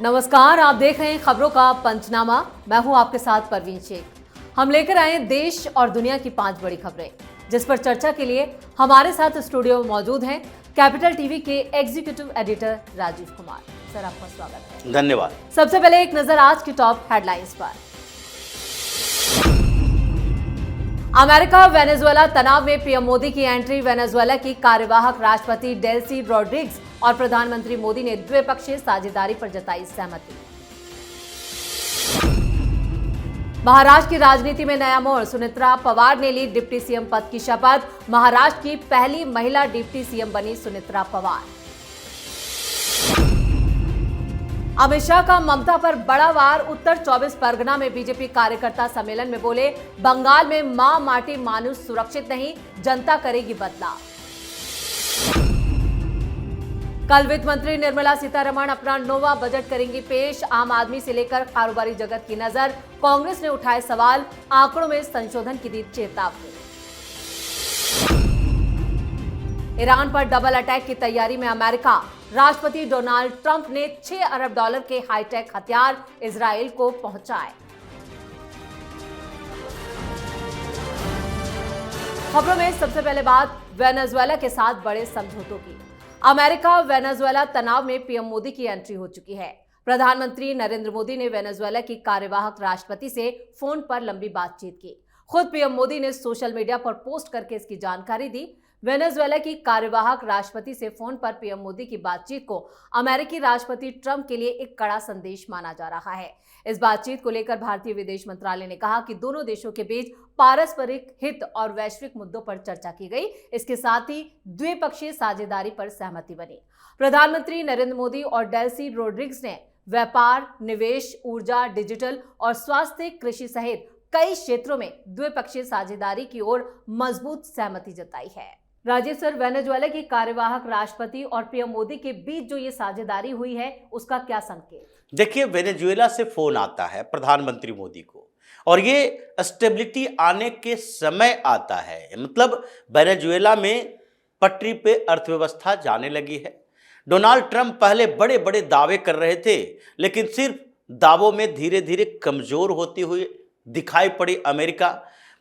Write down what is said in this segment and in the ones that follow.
नमस्कार, आप देख रहे हैं खबरों का पंचनामा। मैं हूं आपके साथ परवीन शेख। हम लेकर आए हैं देश और दुनिया की 5 बड़ी खबरें, जिस पर चर्चा के लिए हमारे साथ स्टूडियो में मौजूद हैं कैपिटल टीवी के executive editor Rajiv Kumar. Sir, आपका स्वागत है। धन्यवाद। सबसे पहले एक नजर आज की टॉप हेडलाइंस पर। अमेरिका वेनेजुएला तनाव में पीएम मोदी की एंट्री। वेनेजुएला की कार्यवाहक राष्ट्रपति डेल्सी रॉड्रिग्स और प्रधानमंत्री मोदी ने द्विपक्षीय साझेदारी पर जताई सहमति। महाराष्ट्र की राजनीति में नया मोड़। सुनेत्रा पवार ने ली डिप्टी सीएम पद की शपथ। महाराष्ट्र की पहली महिला डिप्टी सीएम बनी सुनेत्रा पवार। अमित शाह का ममता पर बड़ा वार। उत्तर 24 परगना में बीजेपी कार्यकर्ता सम्मेलन में बोले, बंगाल में मां माटी मानुष सुरक्षित नहीं, जनता करेगी बदलाव। कल वित्त मंत्री निर्मला सीतारमण अपना नौवां बजट करेंगी पेश। आम आदमी से लेकर कारोबारी जगत की नजर। कांग्रेस ने उठाए सवाल, आंकड़ों में संशोधन की दी चेतावनी। ईरान पर डबल अटैक की तैयारी में अमेरिका। राष्ट्रपति डोनाल्ड ट्रंप ने $6 अरब के हाईटेक हथियार इजराइल को पहुंचाए। खबरों में सबसे पहले बात वेनेजुएला के साथ बड़े समझौतों की। अमेरिका वेनेजुएला तनाव में पीएम मोदी की एंट्री हो चुकी है। प्रधानमंत्री नरेंद्र मोदी ने वेनेजुएला की कार्यवाहक राष्ट्रपति से फोन पर लंबी बातचीत की। खुद पीएम मोदी ने सोशल मीडिया पर पोस्ट करके इसकी जानकारी दी। वेनेजुएला की कार्यवाहक राष्ट्रपति से फोन पर पीएम मोदी की बातचीत को अमेरिकी राष्ट्रपति ट्रंप के लिए एक कड़ा संदेश माना जा रहा है। इस बातचीत को लेकर भारतीय विदेश मंत्रालय ने कहा कि दोनों देशों के बीच पारस्परिक हित और वैश्विक मुद्दों पर चर्चा की गई। इसके साथ ही द्विपक्षीय साझेदारी पर सहमति बनी। प्रधानमंत्री नरेंद्र मोदी और डेल्सी रॉड्रिग्स ने व्यापार, निवेश, ऊर्जा, डिजिटल और स्वास्थ्य, कृषि सहित कई क्षेत्रों में द्विपक्षीय साझेदारी की ओर मजबूत सहमति जताई है। राजीव सर, वेनेजुएला की कार्यवाहक राष्ट्रपति और पीएम मोदी के बीच जो ये साझेदारी हुई है, उसका क्या संकेत? देखिए, वेनेजुएला से फोन आता है प्रधानमंत्री मोदी को और ये स्टेबिलिटी आने के समय आता है। मतलब वेनेजुएला में पटरी पे अर्थव्यवस्था जाने लगी है। डोनाल्ड ट्रंप पहले बड़े बड़े दावे कर रहे थे, लेकिन सिर्फ दावों में धीरे धीरे कमजोर होती हुई दिखाई पड़ी अमेरिका।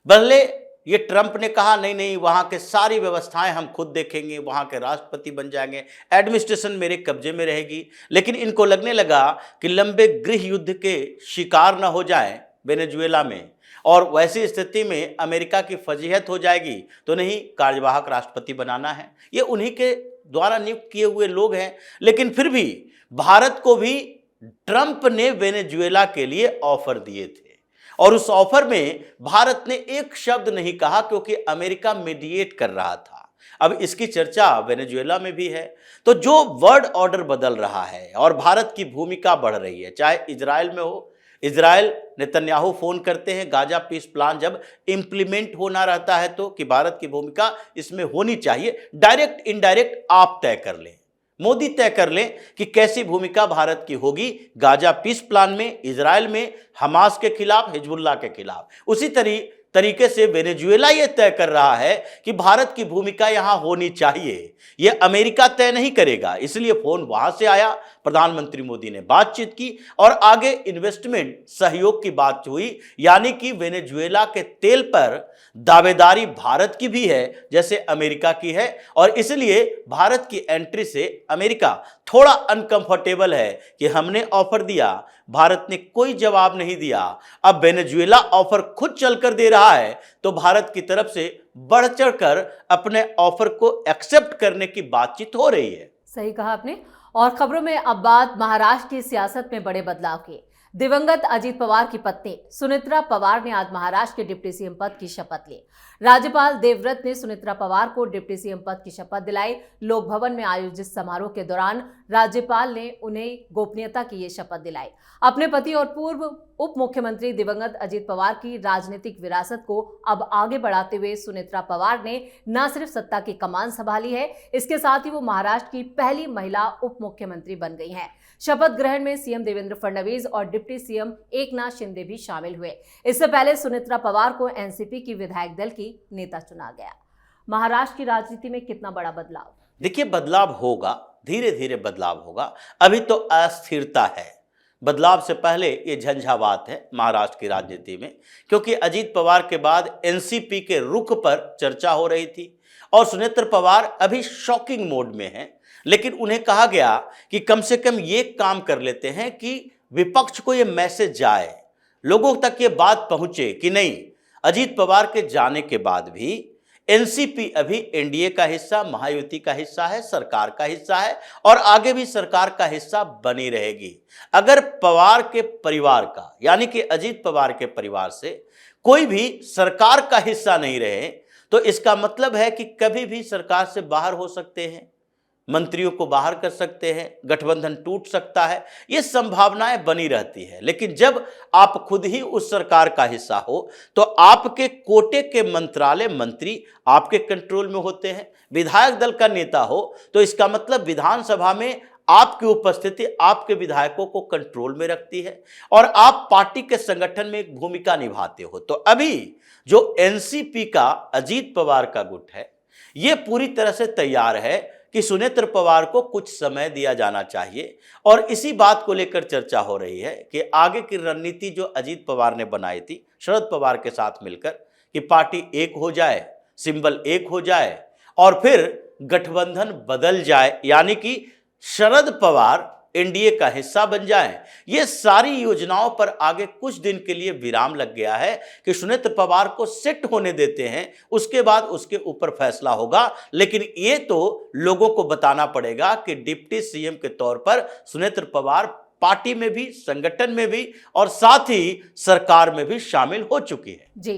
पहले ये ट्रंप ने कहा नहीं नहीं, वहाँ के सारी व्यवस्थाएं हम खुद देखेंगे, वहाँ के राष्ट्रपति बन जाएंगे, एडमिनिस्ट्रेशन मेरे कब्जे में रहेगी। लेकिन इनको लगने लगा कि लंबे गृह युद्ध के शिकार न हो जाए वेनेजुएला में, और वैसी स्थिति में अमेरिका की फजीहत हो जाएगी। तो नहीं, कार्यवाहक राष्ट्रपति बनाना है, ये उन्हीं के द्वारा नियुक्त किए हुए लोग हैं। लेकिन फिर भी भारत को भी ट्रंप ने वेनेजुएला के लिए ऑफर दिए थे और उस ऑफर में भारत ने एक शब्द नहीं कहा, क्योंकि अमेरिका मीडिएट कर रहा था। अब इसकी चर्चा वेनेजुएला में भी है। तो जो वर्ल्ड ऑर्डर बदल रहा है और भारत की भूमिका बढ़ रही है, चाहे इजराइल में हो। इजराइल नेतन्याहू फोन करते हैं गाजा पीस प्लान जब इंप्लीमेंट होना रहता है तो कि भारत की भूमिका इसमें होनी चाहिए। डायरेक्ट इनडायरेक्ट आप तय कर लें, मोदी तय कर लें कि कैसी भूमिका भारत की होगी गाजा पीस प्लान में, इजराइल में, हमास के खिलाफ, हिजबुल्लाह के खिलाफ। उसी तरीके से वेनेजुएला ये तय कर रहा है कि भारत की भूमिका यहां होनी चाहिए। यह अमेरिका तय नहीं करेगा। इसलिए फोन वहां से आया, प्रधानमंत्री मोदी ने बातचीत की और आगे इन्वेस्टमेंट सहयोग की बात हुई। यानी कि वेनेजुएला के तेल पर दावेदारी भारत की भी है जैसे अमेरिका की है, और इसलिए भारत की एंट्री से अमेरिका थोड़ा अनकंफर्टेबल है कि हमने ऑफर दिया, भारत ने कोई जवाब नहीं दिया। अब वेनेजुएला ऑफर खुद चलकर दे रहा है, तो भारत की तरफ से बढ़ चढ़कर अपने ऑफर को एक्सेप्ट करने की बातचीत हो रही है। सही कहा आपने। और खबरों में अब बात महाराष्ट्र की सियासत में बड़े बदलाव की। दिवंगत अजीत पवार की पत्नी सुनेत्रा पवार ने आज महाराष्ट्र के डिप्टी सीएम पद की शपथ ली। राज्यपाल देवव्रत ने सुनेत्रा पवार को डिप्टी सीएम पद की शपथ दिलाई। लोक भवन में आयोजित समारोह के दौरान राज्यपाल ने उन्हें गोपनीयता की ये शपथ दिलाई। अपने पति और पूर्व उप मुख्यमंत्री दिवंगत अजीत पवार की राजनीतिक विरासत को अब आगे बढ़ाते हुए सुनेत्रा पवार ने न सिर्फ सत्ता की कमान संभाली है, इसके साथ ही वो महाराष्ट्र की पहली महिला उप मुख्यमंत्री बन गई हैं। शपथ ग्रहण में सीएम देवेंद्र फडणवीस और डिप्टी सीएम एकनाथ शिंदे भी शामिल हुए। इससे पहले सुनेत्रा पवार को एनसीपी की विधायक दल की नेता चुना गया। महाराष्ट्र की राजनीति में कितना बड़ा बदलाव? देखिए, बदलाव होगा, धीरे धीरे बदलाव होगा। अभी तो अस्थिरता है, बदलाव से पहले ये झंझावात है महाराष्ट्र की राजनीति में, क्योंकि अजीत पवार के बाद एनसीपी के रुख पर चर्चा हो रही थी और सुनेत्र पवार अभी शॉकिंग मोड में हैं। लेकिन उन्हें कहा गया कि कम से कम ये काम कर लेते हैं कि विपक्ष को ये मैसेज जाए, लोगों तक ये बात पहुंचे कि नहीं, अजीत पवार के जाने के बाद भी एनसीपी अभी एनडीए का हिस्सा, महायुति का हिस्सा है, सरकार का हिस्सा है और आगे भी सरकार का हिस्सा बनी रहेगी। अगर पवार के परिवार का, यानी कि अजीत पवार के परिवार से कोई भी सरकार का हिस्सा नहीं रहे तो इसका मतलब है कि कभी भी सरकार से बाहर हो सकते हैं, मंत्रियों को बाहर कर सकते हैं, गठबंधन टूट सकता है, ये संभावनाएं बनी रहती है। लेकिन जब आप खुद ही उस सरकार का हिस्सा हो तो आपके कोटे के मंत्रालय, मंत्री आपके कंट्रोल में होते हैं। विधायक दल का नेता हो तो इसका मतलब विधानसभा में आपकी उपस्थिति आपके विधायकों को कंट्रोल में रखती है और आप पार्टी के संगठन में एक भूमिका निभाते हो। तो अभी जो एनसीपी का अजीत पवार का गुट है, ये पूरी तरह से तैयार है कि सुनेत्र पवार को कुछ समय दिया जाना चाहिए और इसी बात को लेकर चर्चा हो रही है कि आगे की रणनीति जो अजीत पवार ने बनाई थी शरद पवार के साथ मिलकर, कि पार्टी एक हो जाए, सिंबल एक हो जाए और फिर गठबंधन बदल जाए, यानी कि शरद पवार एनडीए का हिस्सा बन जाएं। ये सारी योजनाओं पर आगे कुछ दिन के लिए विराम लग गया है कि सुनेत्र पवार को सेट होने देते हैं, उसके बाद उसके ऊपर फैसला होगा। लेकिन ये तो लोगों को बताना पड़ेगा कि डिप्टी सीएम के तौर पर सुनेत्र पवार पार्टी में भी, संगठन में भी और साथ ही सरकार में भी शामिल हो चुकी है। जी,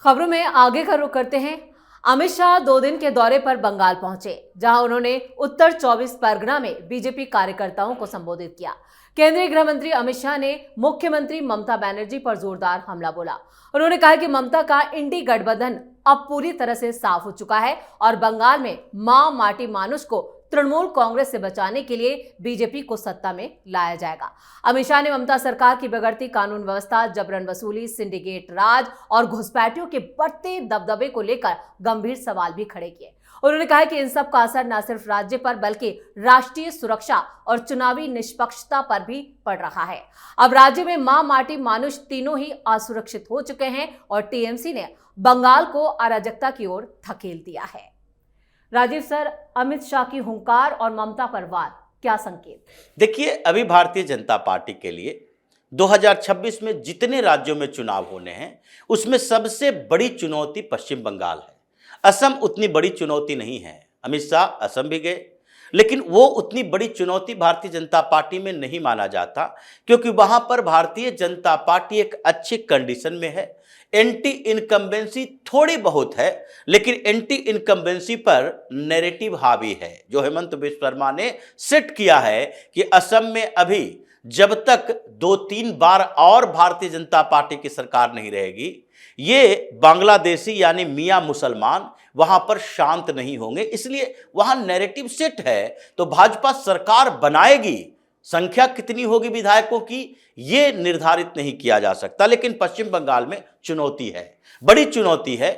खबरों में आगे का रुख करते हैं। अमित शाह 2 दिन के दौरे पर बंगाल पहुंचे, जहां उन्होंने उत्तर 24 परगना में बीजेपी कार्यकर्ताओं को संबोधित किया। केंद्रीय गृह मंत्री अमित शाह ने मुख्यमंत्री ममता बनर्जी पर जोरदार हमला बोला। उन्होंने कहा कि ममता का इंडी गठबंधन अब पूरी तरह से साफ हो चुका है और बंगाल में मां माटी मानुष को तृणमूल कांग्रेस से बचाने के लिए बीजेपी को सत्ता में लाया जाएगा। अमित शाह ने ममता सरकार की बिगड़ती कानून व्यवस्था, जबरन वसूली, सिंडिकेट राज और घुसपैठियों के बढ़ते दबदबे को लेकर गंभीर सवाल भी खड़े किए। उन्होंने कहा कि इन सब का असर न सिर्फ राज्य पर बल्कि राष्ट्रीय सुरक्षा और चुनावी निष्पक्षता पर भी पड़ रहा है। अब राज्य में मां माटी मानुष तीनों ही असुरक्षित हो चुके हैं और टीएमसी ने बंगाल को अराजकता की ओर धकेल दिया है। राजीव सर, अमित शाह की हुंकार और ममता पर वार, क्या संकेत? देखिए, अभी भारतीय जनता पार्टी के लिए 2026 में जितने राज्यों में चुनाव होने हैं उसमें सबसे बड़ी चुनौती पश्चिम बंगाल है। असम उतनी बड़ी चुनौती नहीं है। अमित शाह असम भी गए, लेकिन वो उतनी बड़ी चुनौती भारतीय जनता पार्टी में नहीं माना जाता, क्योंकि वहां पर भारतीय जनता पार्टी एक अच्छी कंडीशन में है। एंटी इनकम्बेंसी थोड़ी बहुत है, लेकिन एंटी इनकम्बेंसी पर नैरेटिव हावी है जो हेमंत बिस्व शर्मा ने सेट किया है कि असम में अभी जब तक 2-3 बार और भारतीय जनता पार्टी की सरकार नहीं रहेगी, ये बांग्लादेशी यानी मियां मुसलमान वहां पर शांत नहीं होंगे। इसलिए वहां नैरेटिव सेट है। तो भाजपा सरकार बनाएगी, संख्या कितनी होगी विधायकों की ये निर्धारित नहीं किया जा सकता, लेकिन पश्चिम बंगाल में चुनौती है, बड़ी चुनौती है।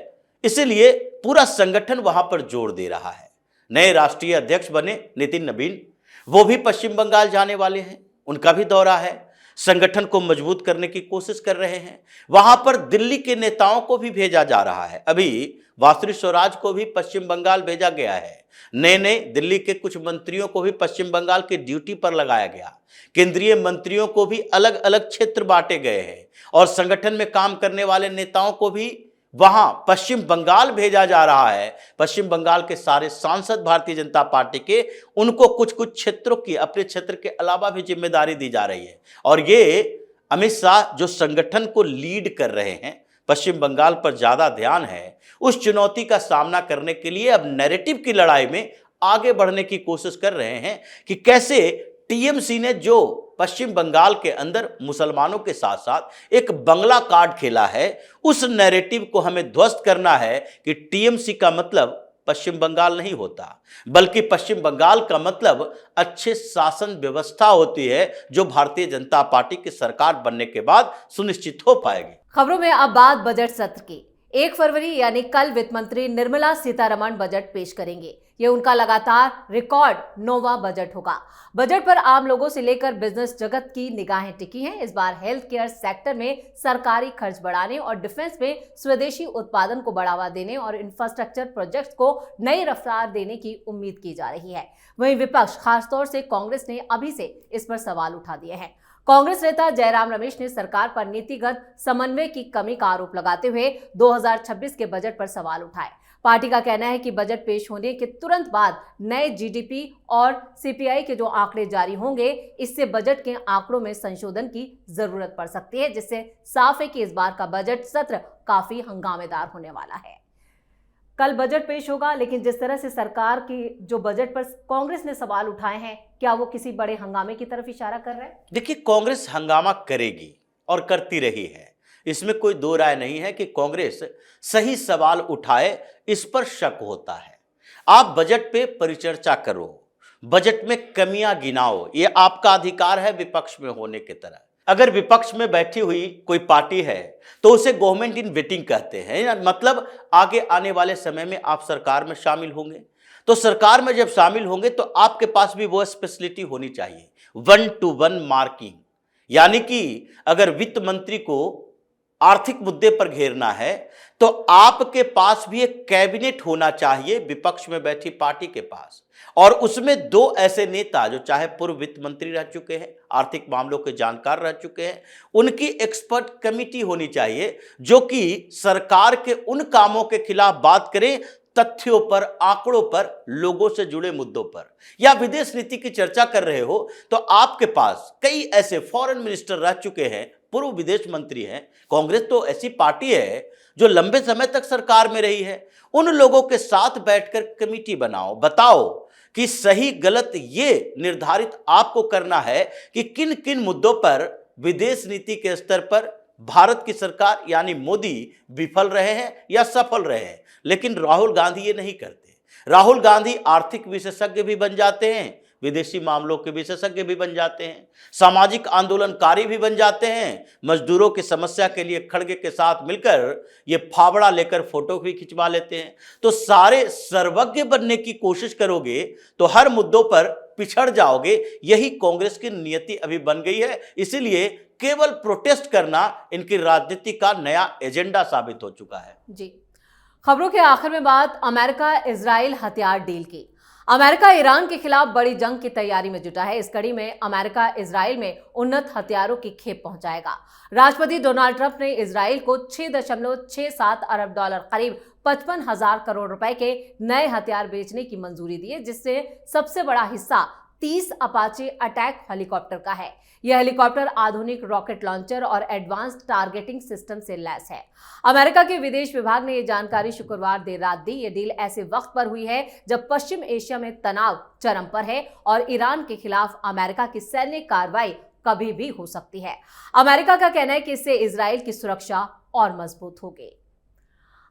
इसलिए पूरा संगठन वहां पर जोर दे रहा है। नए राष्ट्रीय अध्यक्ष बने नितिन नवीन, वो भी पश्चिम बंगाल जाने वाले हैं, उनका भी दौरा है। संगठन को मजबूत करने की कोशिश कर रहे हैं। वहां पर दिल्ली के नेताओं को भी भेजा जा रहा है। अभी वासुदेव स्वराज को भी पश्चिम बंगाल भेजा गया है। नए दिल्ली के कुछ मंत्रियों को भी पश्चिम बंगाल की ड्यूटी पर लगाया गया। केंद्रीय मंत्रियों को भी अलग अलग क्षेत्र बांटे गए हैं और संगठन में काम करने वाले नेताओं को भी वहां पश्चिम बंगाल भेजा जा रहा है। पश्चिम बंगाल के सारे सांसद भारतीय जनता पार्टी के, उनको कुछ कुछ क्षेत्रों की, अपने क्षेत्र के अलावा भी जिम्मेदारी दी जा रही है। और ये अमित शाह जो संगठन को लीड कर रहे हैं, पश्चिम बंगाल पर ज्यादा ध्यान है। उस चुनौती का सामना करने के लिए अब नैरेटिव की लड़ाई में आगे बढ़ने की कोशिश कर रहे हैं कि कैसे टीएमसी ने जो पश्चिम बंगाल के अंदर मुसलमानों के साथ साथ एक बंगला कार्ड खेला है, उस नैरेटिव को हमें ध्वस्त करना है कि टीएमसी का मतलब पश्चिम बंगाल नहीं होता, बल्कि पश्चिम बंगाल का मतलब अच्छे शासन व्यवस्था होती है, जो भारतीय जनता पार्टी की सरकार बनने के बाद सुनिश्चित हो पाएगी। खबरों में अब बात बजट सत्र की। 1 फरवरी यानी कल वित्त मंत्री निर्मला सीतारमण बजट पेश करेंगे। ये उनका लगातार रिकॉर्ड 9वां बजट होगा। बजट पर आम लोगों से लेकर बिजनेस जगत की निगाहें टिकी हैं। इस बार हेल्थ केयर सेक्टर में सरकारी खर्च बढ़ाने और डिफेंस में स्वदेशी उत्पादन को बढ़ावा देने और इंफ्रास्ट्रक्चर प्रोजेक्ट्स को नई रफ्तार देने की उम्मीद की जा रही है। वहीं विपक्ष, खासतौर से कांग्रेस ने अभी से इस पर सवाल उठा दिए हैं। कांग्रेस नेता जयराम रमेश ने सरकार पर नीतिगत समन्वय की कमी का आरोप लगाते हुए 2026 के बजट पर सवाल उठाए। पार्टी का कहना है कि बजट पेश होने के तुरंत बाद नए जीडीपी और सीपीआई के जो आंकड़े जारी होंगे, इससे बजट के आंकड़ों में संशोधन की जरूरत पड़ सकती है, जिससे साफ है कि इस बार का बजट सत्र काफी हंगामेदार होने वाला है। कल बजट पेश होगा, लेकिन जिस तरह से सरकार की जो बजट पर कांग्रेस ने सवाल उठाए हैं, क्या वो किसी बड़े हंगामे की तरफ इशारा कर रहा है? देखिए, कांग्रेस हंगामा करेगी और करती रही है, इसमें कोई दो राय नहीं है कि कांग्रेस सही सवाल उठाए, इस पर शक होता है। आप बजट पे परिचर्चा करो, बजट में कमियां गिनाओ, ये आपका अधिकार है विपक्ष में होने की तरह। अगर विपक्ष में बैठी हुई कोई पार्टी है तो उसे गवर्नमेंट इन वेटिंग कहते हैं, मतलब आगे आने वाले समय में आप सरकार में शामिल होंगे। तो सरकार में जब शामिल होंगे तो आपके पास भी वो स्पेशलिटी होनी चाहिए, 1-to-1 मार्किंग। यानी कि अगर वित्त मंत्री को आर्थिक मुद्दे पर घेरना है तो आपके पास भी एक कैबिनेट होना चाहिए विपक्ष में बैठी पार्टी के पास, और उसमें दो ऐसे नेता जो चाहे पूर्व वित्त मंत्री रह चुके हैं, आर्थिक मामलों के जानकार रह चुके हैं, उनकी एक्सपर्ट कमेटी होनी चाहिए जो कि सरकार के उन कामों के खिलाफ बात करें, तथ्यों पर, आंकड़ों पर, लोगों से जुड़े मुद्दों पर। या विदेश नीति की चर्चा कर रहे हो तो आपके पास कई ऐसे फॉरेन मिनिस्टर रह चुके हैं, पूर्व विदेश मंत्री हैं। कांग्रेस तो ऐसी पार्टी है जो लंबे समय तक सरकार में रही है। उन लोगों के साथ बैठकर कमेटी बनाओ, बताओ कि सही गलत ये निर्धारित आपको करना है कि किन किन मुद्दों पर विदेश नीति के स्तर पर भारत की सरकार यानी मोदी विफल रहे हैं या सफल रहे हैं। लेकिन राहुल गांधी ये नहीं करते। राहुल गांधी आर्थिक विशेषज्ञ भी बन जाते हैं, विदेशी मामलों के विशेषज्ञ भी बन जाते हैं, सामाजिक आंदोलनकारी भी बन जाते हैं, मजदूरों की समस्या के लिए खड़गे के साथ मिलकर ये फावड़ा लेकर फोटो भी खिंचवा लेते हैं। तो सारे सर्वज्ञ बनने की कोशिश करोगे तो हर मुद्दों पर पिछड़ जाओगे। यही कांग्रेस की नियति अभी बन गई है, इसीलिए केवल प्रोटेस्ट करना इनकी राजनीति का नया एजेंडा साबित हो चुका है। जी, खबरों के आखिर में बात अमेरिका इजराइल हथियार डील की। अमेरिका ईरान के खिलाफ बड़ी जंग की तैयारी में जुटा है। इस कड़ी में अमेरिका इजराइल में उन्नत हथियारों की खेप पहुंचाएगा। राष्ट्रपति डोनाल्ड ट्रंप ने इजराइल को $6.67 अरब, करीब 55,000 करोड़ रुपए के नए हथियार बेचने की मंजूरी दी है, जिससे सबसे बड़ा हिस्सा 30 अपाचे अटैक हेलीकॉप्टर का है। यह हेलीकॉप्टर आधुनिक रॉकेट लॉन्चर और एडवांस्ड टारगेटिंग सिस्टम से लैस है। अमेरिका के विदेश विभाग ने यह जानकारी शुक्रवार देर रात दी। यह डील ऐसे वक्त पर हुई है जब पश्चिम एशिया में तनाव चरम पर है और ईरान के खिलाफ अमेरिका की सैन्य कार्रवाई कभी भी हो सकती है। अमेरिका का कहना है कि इससे इजराइल की सुरक्षा और मजबूत होगी।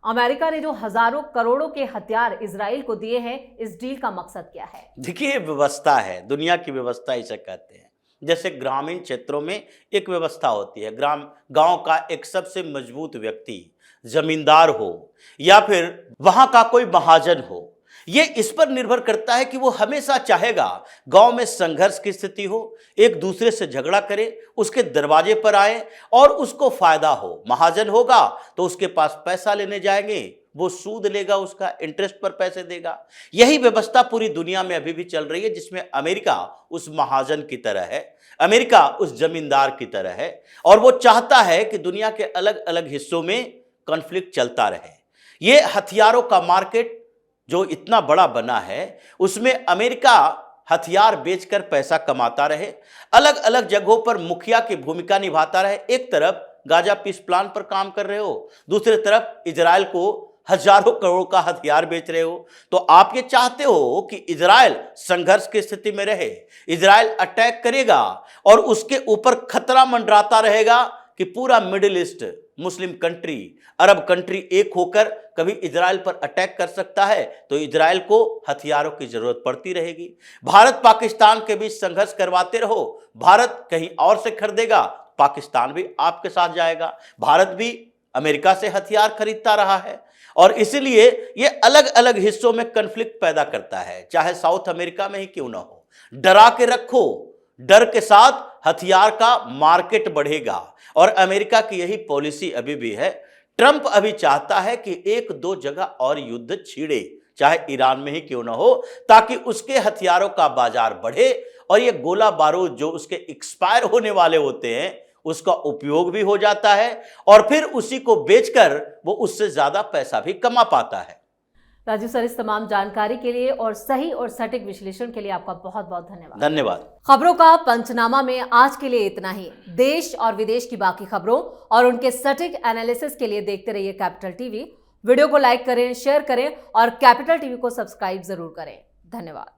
अमेरिका ने जो हजारों करोड़ों के हथियार इजराइल को दिए हैं, इस डील का मकसद क्या है? देखिए, व्यवस्था है, दुनिया की व्यवस्था इसे कहते हैं। जैसे ग्रामीण क्षेत्रों में एक व्यवस्था होती है, गांव का एक सबसे मजबूत व्यक्ति जमींदार हो या फिर वहां का कोई महाजन हो, ये इस पर निर्भर करता है कि वो हमेशा चाहेगा गांव में संघर्ष की स्थिति हो, एक दूसरे से झगड़ा करे, उसके दरवाजे पर आए और उसको फायदा हो। महाजन होगा तो उसके पास पैसा लेने जाएंगे, वो सूद लेगा, उसका इंटरेस्ट पर पैसे देगा। यही व्यवस्था पूरी दुनिया में अभी भी चल रही है, जिसमें अमेरिका उस महाजन की तरह है, अमेरिका उस जमींदार की तरह है और वो चाहता है कि दुनिया के अलग अलग हिस्सों में कॉन्फ्लिक्ट चलता रहे। ये हथियारों का मार्केट जो इतना बड़ा बना है, उसमें अमेरिका हथियार बेचकर पैसा कमाता रहे, अलग अलग जगहों पर मुखिया की भूमिका निभाता रहे। एक तरफ गाजा पीस प्लान पर काम कर रहे हो, दूसरी तरफ इजराइल को हजारों करोड़ का हथियार बेच रहे हो। तो आप ये चाहते हो कि इजराइल संघर्ष की स्थिति में रहे, इजराइल अटैक करेगा और उसके ऊपर खतरा मंडराता रहेगा कि पूरा middle east, Muslim country, Arab country एक होकर कभी इजराइल पर अटैक कर सकता है, तो इजराइल को हथियारों की जरूरत पड़ती रहेगी। भारत पाकिस्तान के बीच संघर्ष करवाते रहो, भारत कहीं और से खरीदेगा, पाकिस्तान भी आपके साथ जाएगा। भारत भी अमेरिका से हथियार खरीदता रहा है और इसलिए ये अलग अलग हिस्सों में कन्फ्लिक्ट पैदा करता है, चाहे साउथ अमेरिका में ही क्यों ना हो। डरा के रखो, डर के साथ हथियार का मार्केट बढ़ेगा और अमेरिका की यही पॉलिसी अभी भी है। ट्रंप अभी चाहता है कि एक दो जगह और युद्ध छिड़े, चाहे ईरान में ही क्यों ना हो, ताकि उसके हथियारों का बाजार बढ़े और ये गोला बारूद जो उसके एक्सपायर होने वाले होते हैं उसका उपयोग भी हो जाता है और फिर उसी को बेचकर वो उससे ज्यादा पैसा भी कमा पाता है। राजू सर, इस तमाम जानकारी के लिए और सही और सटीक विश्लेषण के लिए आपका बहुत बहुत धन्यवाद। धन्यवाद। खबरों का पंचनामा में आज के लिए इतना ही। देश और विदेश की बाकी खबरों और उनके सटीक एनालिसिस के लिए देखते रहिए कैपिटल टीवी। वीडियो को लाइक करें, शेयर करें और कैपिटल टीवी को सब्सक्राइब जरूर करें। धन्यवाद।